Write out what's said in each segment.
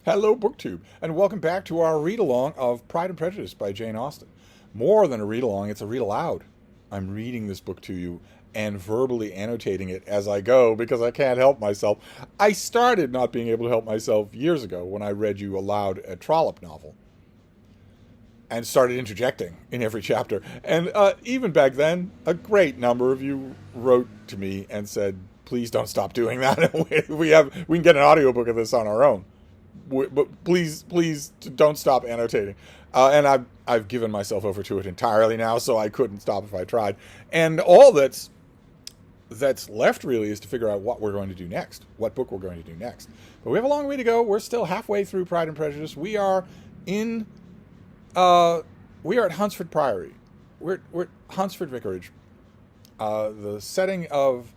Hello, BookTube, and welcome back to our read-along of Pride and Prejudice by Jane Austen. More than a read-along, it's a read-aloud. I'm reading this book to you and verbally annotating it as I go because I can't help myself. I started not being able to help myself years ago when I read you aloud a Trollope novel and started interjecting in every chapter. And even back then, a great number of you wrote to me and said, please don't stop doing that. we can get an audiobook of this on our own. But please don't stop annotating. And I've given myself over to it entirely now, so I couldn't stop if I tried. And all that's left really is to figure out what we're going to do next, what book we're going to do next. But we have a long way to go. We're still halfway through Pride and Prejudice. We are at Hunsford Priory. We're at Hunsford Vicarage, the setting of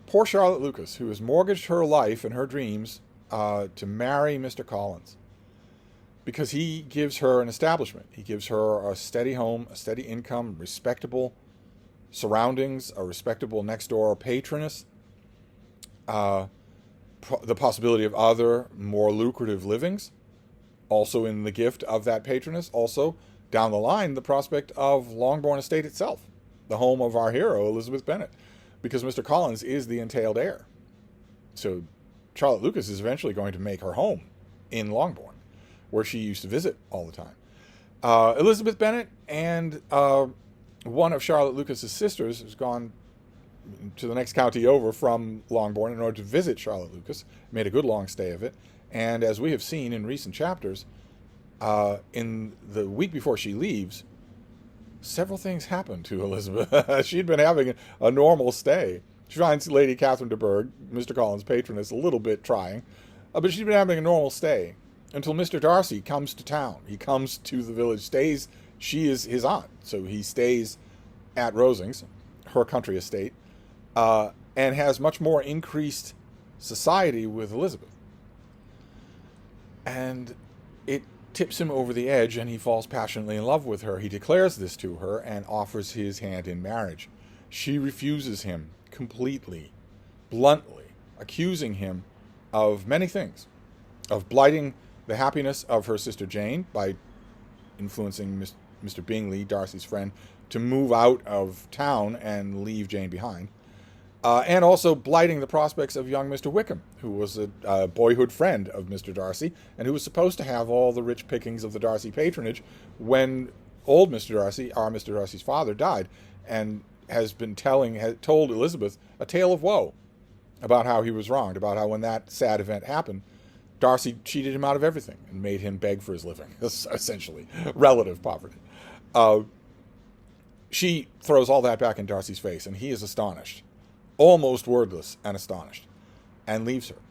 poor Charlotte Lucas, who has mortgaged her life and her dreams to marry Mr. Collins, because he gives her an establishment. He gives her a steady home, a steady income, respectable surroundings, a respectable next-door patroness, the possibility of other, more lucrative livings, also in the gift of that patroness. Also, down the line, the prospect of Longbourn Estate itself, the home of our hero, Elizabeth Bennet, because Mr. Collins is the entailed heir. So Charlotte Lucas is eventually going to make her home in Longbourn, where she used to visit all the time. Elizabeth Bennet and one of Charlotte Lucas's sisters has gone to the next county over from Longbourn in order to visit Charlotte Lucas, made a good long stay of it. And as we have seen in recent chapters, in the week before she leaves, several things happen to Elizabeth. She'd been having a normal stay. She finds Lady Catherine de Bourgh, Mr. Collins' patroness, a little bit trying, but she's been having a normal stay until Mr. Darcy comes to town. He comes to the village, stays. She is his aunt, so he stays at Rosings, her country estate, and has much more increased society with Elizabeth. And it tips him over the edge, and he falls passionately in love with her. He declares this to her and offers his hand in marriage. She refuses him completely, bluntly, accusing him of many things, of blighting the happiness of her sister Jane by influencing Mr. Bingley, Darcy's friend, to move out of town and leave Jane behind, and also blighting the prospects of young Mr. Wickham, who was a boyhood friend of Mr. Darcy, and who was supposed to have all the rich pickings of the Darcy patronage when old Mr. Darcy, our Mr. Darcy's father, died, and has told Elizabeth a tale of woe about how he was wronged, about how when that sad event happened, Darcy cheated him out of everything and made him beg for his living, essentially, relative poverty. She throws all that back in Darcy's face, and he is astonished, almost wordless and astonished, and leaves her.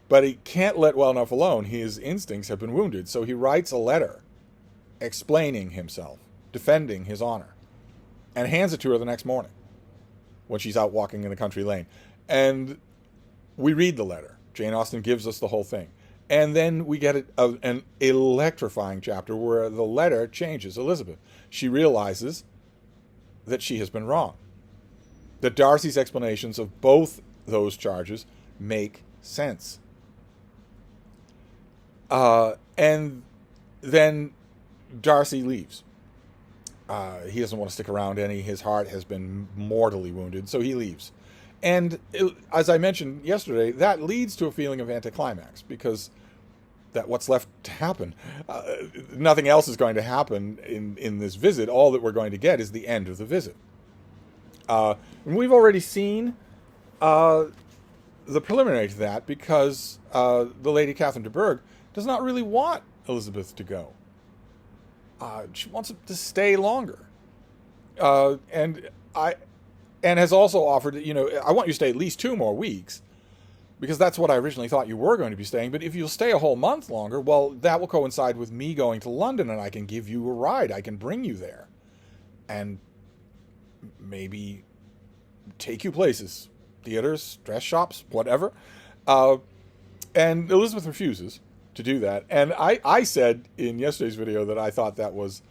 But he can't let well enough alone. His instincts have been wounded, so he writes a letter explaining himself, defending his honor, and hands it to her the next morning when she's out walking in the country lane. And we read the letter. Jane Austen gives us the whole thing. And then we get an electrifying chapter where the letter changes Elizabeth. She realizes that she has been wrong, that Darcy's explanations of both those charges make sense. And then Darcy leaves. He doesn't want to stick around any. His heart has been mortally wounded, so he leaves. And as I mentioned yesterday, that leads to a feeling of anticlimax, because that what's left to happen, nothing else is going to happen in this visit. All that we're going to get is the end of the visit. And we've already seen the preliminary to that, because the Lady Catherine de Bourgh does not really want Elizabeth to go. She wants him to stay longer. And has also offered, I want you to stay at least 2 more weeks, because that's what I originally thought you were going to be staying. But if you'll stay a whole month longer, well, that will coincide with me going to London, and I can give you a ride. I can bring you there and maybe take you places, theaters, dress shops, whatever. And Elizabeth refuses to do that. And I said in yesterday's video that I thought that was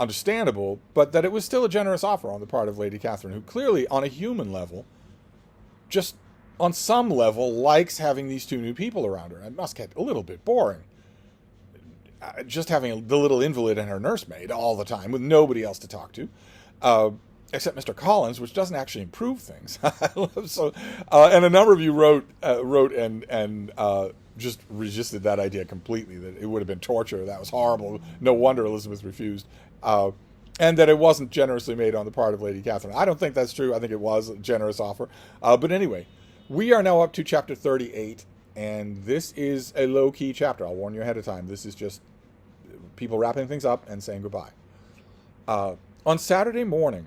understandable, but that it was still a generous offer on the part of Lady Catherine, who clearly, on a human level, just on some level, likes having these two new people around her. It must get a little bit boring. Just having the little invalid and her nursemaid all the time with nobody else to talk to, except Mr. Collins, which doesn't actually improve things. And a number of you wrote and just resisted that idea completely, that it would have been torture. That was horrible. No wonder Elizabeth refused. And that it wasn't generously made on the part of Lady Catherine. I don't think that's true. I think it was a generous offer. But anyway, we are now up to chapter 38, and this is a low-key chapter. I'll warn you ahead of time. This is just people wrapping things up and saying goodbye. On Saturday morning,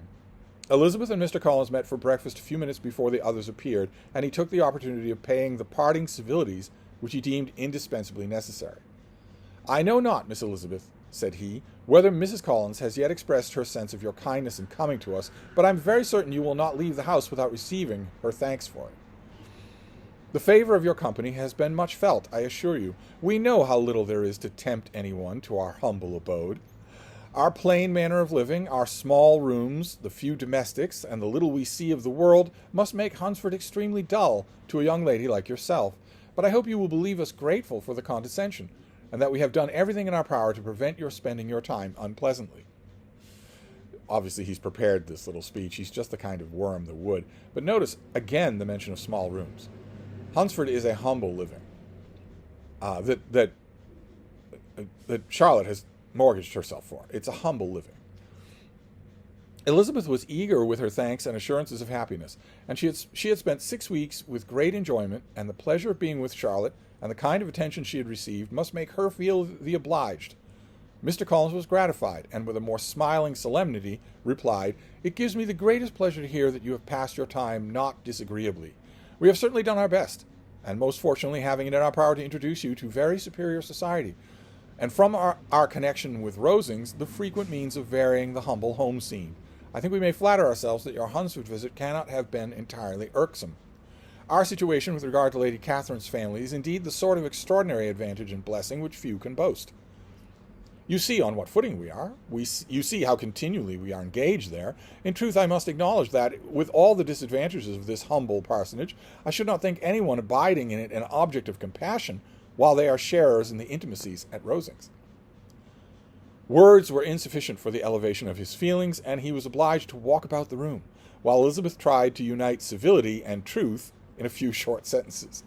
Elizabeth and Mr. Collins met for breakfast a few minutes before the others appeared, and he took the opportunity of paying the parting civilities which he deemed indispensably necessary. "I know not, Miss Elizabeth," said he, "whether Mrs. Collins has yet expressed her sense of your kindness in coming to us, but I'm very certain you will not leave the house without receiving her thanks for it. The favor of your company has been much felt, I assure you. We know how little there is to tempt anyone to our humble abode. Our plain manner of living, our small rooms, the few domestics, and the little we see of the world must make Hunsford extremely dull to a young lady like yourself, but I hope you will believe us grateful for the condescension, and that we have done everything in our power to prevent your spending your time unpleasantly." Obviously, he's prepared this little speech. He's just the kind of worm that would. But notice, again, the mention of small rooms. Hunsford is a humble living that Charlotte has mortgaged herself for. It's a humble living. Elizabeth was eager with her thanks and assurances of happiness, and she had spent 6 weeks with great enjoyment, and the pleasure of being with Charlotte and the kind of attention she had received must make her feel the obliged. Mr. Collins was gratified, and with a more smiling solemnity replied, "It gives me the greatest pleasure to hear that you have passed your time not disagreeably. We have certainly done our best, and most fortunately having it in our power to introduce you to very superior society, and from our connection with Rosings, the frequent means of varying the humble home scene. I think we may flatter ourselves that your Hunsford visit cannot have been entirely irksome. Our situation with regard to Lady Catherine's family is indeed the sort of extraordinary advantage and blessing which few can boast. You see on what footing we are. You see how continually we are engaged there. In truth, I must acknowledge that, with all the disadvantages of this humble parsonage, I should not think anyone abiding in it an object of compassion, while they are sharers in the intimacies at Rosings." Words were insufficient for the elevation of his feelings, and he was obliged to walk about the room, while Elizabeth tried to unite civility and truth in a few short sentences.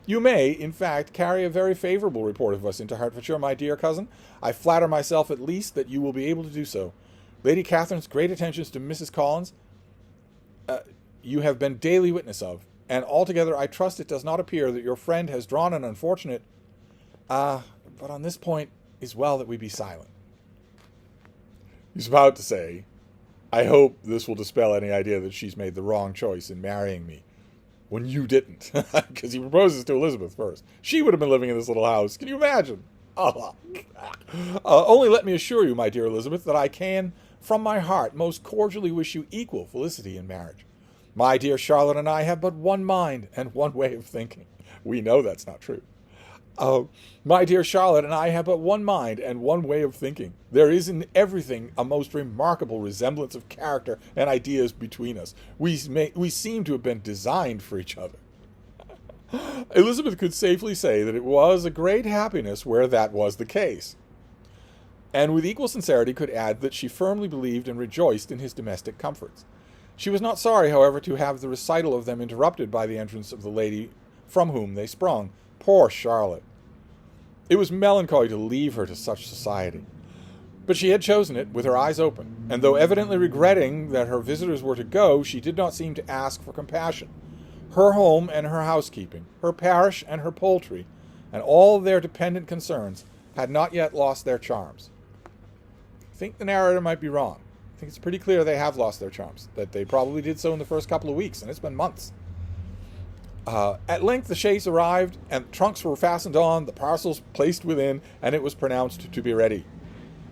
"You may, in fact, carry a very favorable report of us into Hertfordshire, my dear cousin. I flatter myself, at least, that you will be able to do so. Lady Catherine's great attentions to Mrs. Collins you have been daily witness of, and altogether I trust it does not appear that your friend has drawn an unfortunate... but on this point is well that we be silent." He's about to say, "I hope this will dispel any idea that she's made the wrong choice in marrying me, when you didn't," because he proposes to Elizabeth first. She would have been living in this little house. Can you imagine? Only let me assure you, my dear Elizabeth, that I can, from my heart, most cordially wish you equal felicity in marriage. My dear Charlotte and I have but one mind and one way of thinking. We know that's not true. My dear Charlotte and I have but one mind and one way of thinking. There is in everything a most remarkable resemblance of character and ideas between us. We seem to have been designed for each other." Elizabeth could safely say that it was a great happiness where that was the case, and with equal sincerity could add that she firmly believed and rejoiced in his domestic comforts. She was not sorry, however, to have the recital of them interrupted by the entrance of the lady from whom they sprung. Poor Charlotte! It was melancholy to leave her to such society. But she had chosen it with her eyes open, and though evidently regretting that her visitors were to go, she did not seem to ask for compassion. Her home and her housekeeping, her parish and her poultry, and all their dependent concerns had not yet lost their charms. I think the narrator might be wrong. I think it's pretty clear they have lost their charms, that they probably did so in the first couple of weeks, and it's been months. At length the chaise arrived, and trunks were fastened on, the parcels placed within, and it was pronounced to be ready.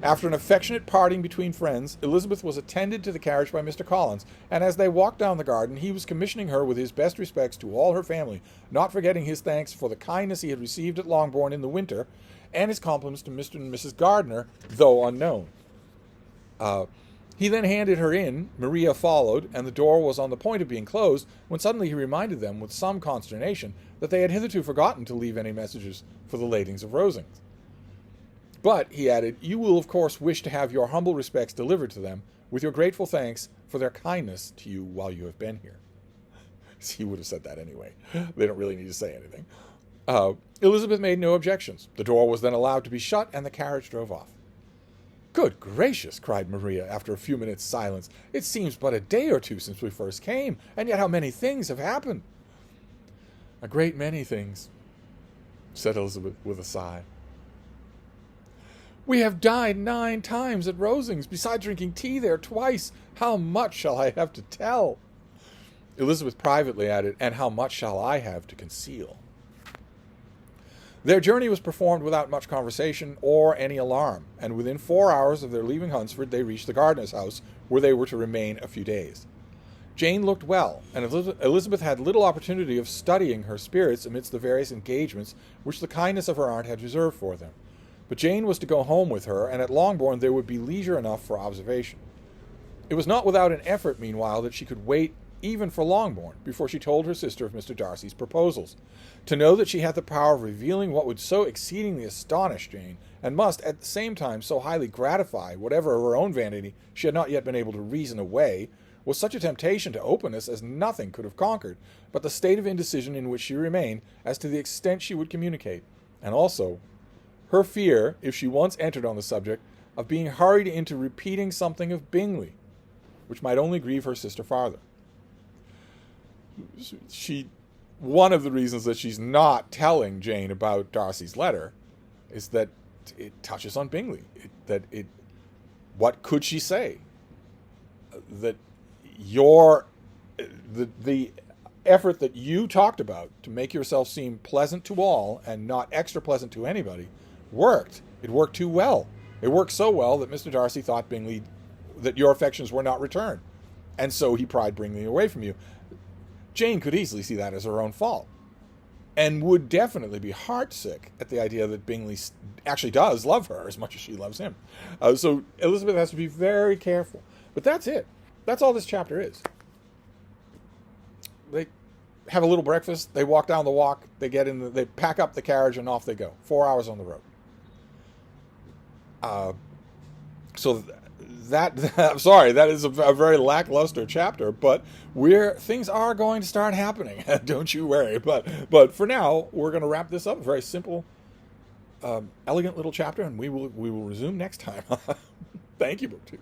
After an affectionate parting between friends, Elizabeth was attended to the carriage by Mr. Collins, and as they walked down the garden, he was commissioning her with his best respects to all her family, not forgetting his thanks for the kindness he had received at Longbourn in the winter, and his compliments to Mr. and Mrs. Gardiner, though unknown. He then handed her in, Maria followed, and the door was on the point of being closed when suddenly he reminded them with some consternation that they had hitherto forgotten to leave any messages for the ladings of Rosings. But, he added, you will of course wish to have your humble respects delivered to them, with your grateful thanks for their kindness to you while you have been here. He would have said that anyway. They don't really need to say anything. Elizabeth made no objections. The door was then allowed to be shut, and the carriage drove off. Good gracious, cried Maria, after a few minutes' silence. It seems but a day or two since we first came, and yet how many things have happened. A great many things, said Elizabeth with a sigh. We have dined 9 times at Rosings, besides drinking tea there twice. How much shall I have to tell? Elizabeth privately added, and how much shall I have to conceal? Their journey was performed without much conversation or any alarm, and within 4 hours of their leaving Hunsford they reached the gardener's house, where they were to remain a few days. Jane looked well, and Elizabeth had little opportunity of studying her spirits amidst the various engagements which the kindness of her aunt had reserved for them. But Jane was to go home with her, and at Longbourn there would be leisure enough for observation. It was not without an effort, meanwhile, that she could wait even for Longbourn before she told her sister of Mr. Darcy's proposals. To know that she had the power of revealing what would so exceedingly astonish Jane, and must, at the same time, so highly gratify whatever of her own vanity she had not yet been able to reason away, was such a temptation to openness as nothing could have conquered, but the state of indecision in which she remained as to the extent she would communicate, and also her fear, if she once entered on the subject, of being hurried into repeating something of Bingley, which might only grieve her sister farther. One of the reasons that she's not telling Jane about Darcy's letter is that it touches on Bingley. What could she say? That the effort that you talked about to make yourself seem pleasant to all and not extra pleasant to anybody worked. It worked too well. It worked so well that Mr. Darcy thought Bingley, that your affections were not returned, and so he pried Bingley away from you. Jane could easily see that as her own fault, and would definitely be heartsick at the idea that Bingley actually does love her as much as she loves him. So Elizabeth has to be very careful. But that's it. That's all this chapter is. They have a little breakfast, they walk down the walk, they pack up the carriage, and off they go. 4 hours on the road. I'm sorry, that is a very lackluster chapter, but things are going to start happening. Don't you worry. But for now, we're going to wrap this up. A very simple, elegant little chapter, and we will resume next time. Thank you, BookTube.